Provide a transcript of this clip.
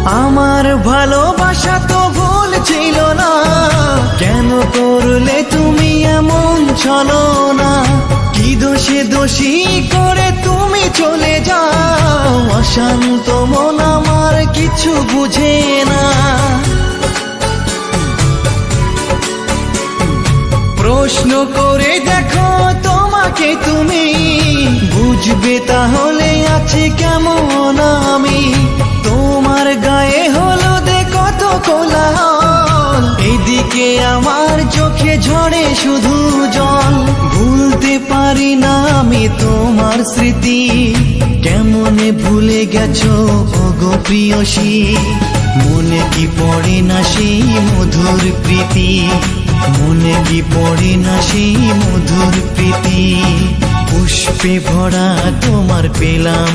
আমার ভালোবাসা তো ভুল ছিল না, কেন করলে তুমি এমন ছলনা? কি দোষে দোষী করে তুমি চলে যাও? অশান্ত মন আমার কিছু বুঝে না। প্রশ্ন করে দেখো তোমাকে তুমি, বুঝবে তাহলে আছে কেমন আমি। তোমার গায়ে হলুদে কত কোলাহল, এদিকে আমার চোখে ঝরে শুধু জল। ভুলতে পারি না আমি তোমার স্মৃতি, কেমনে ভুলে গেছো ওগো প্রিয়সী। মনে কি পড়ে না সেই মধুর প্রীতি, মনে কি পড়ে না সেই মধুর প্রীতি। পুষ্পে ভরা তোমার পেলাম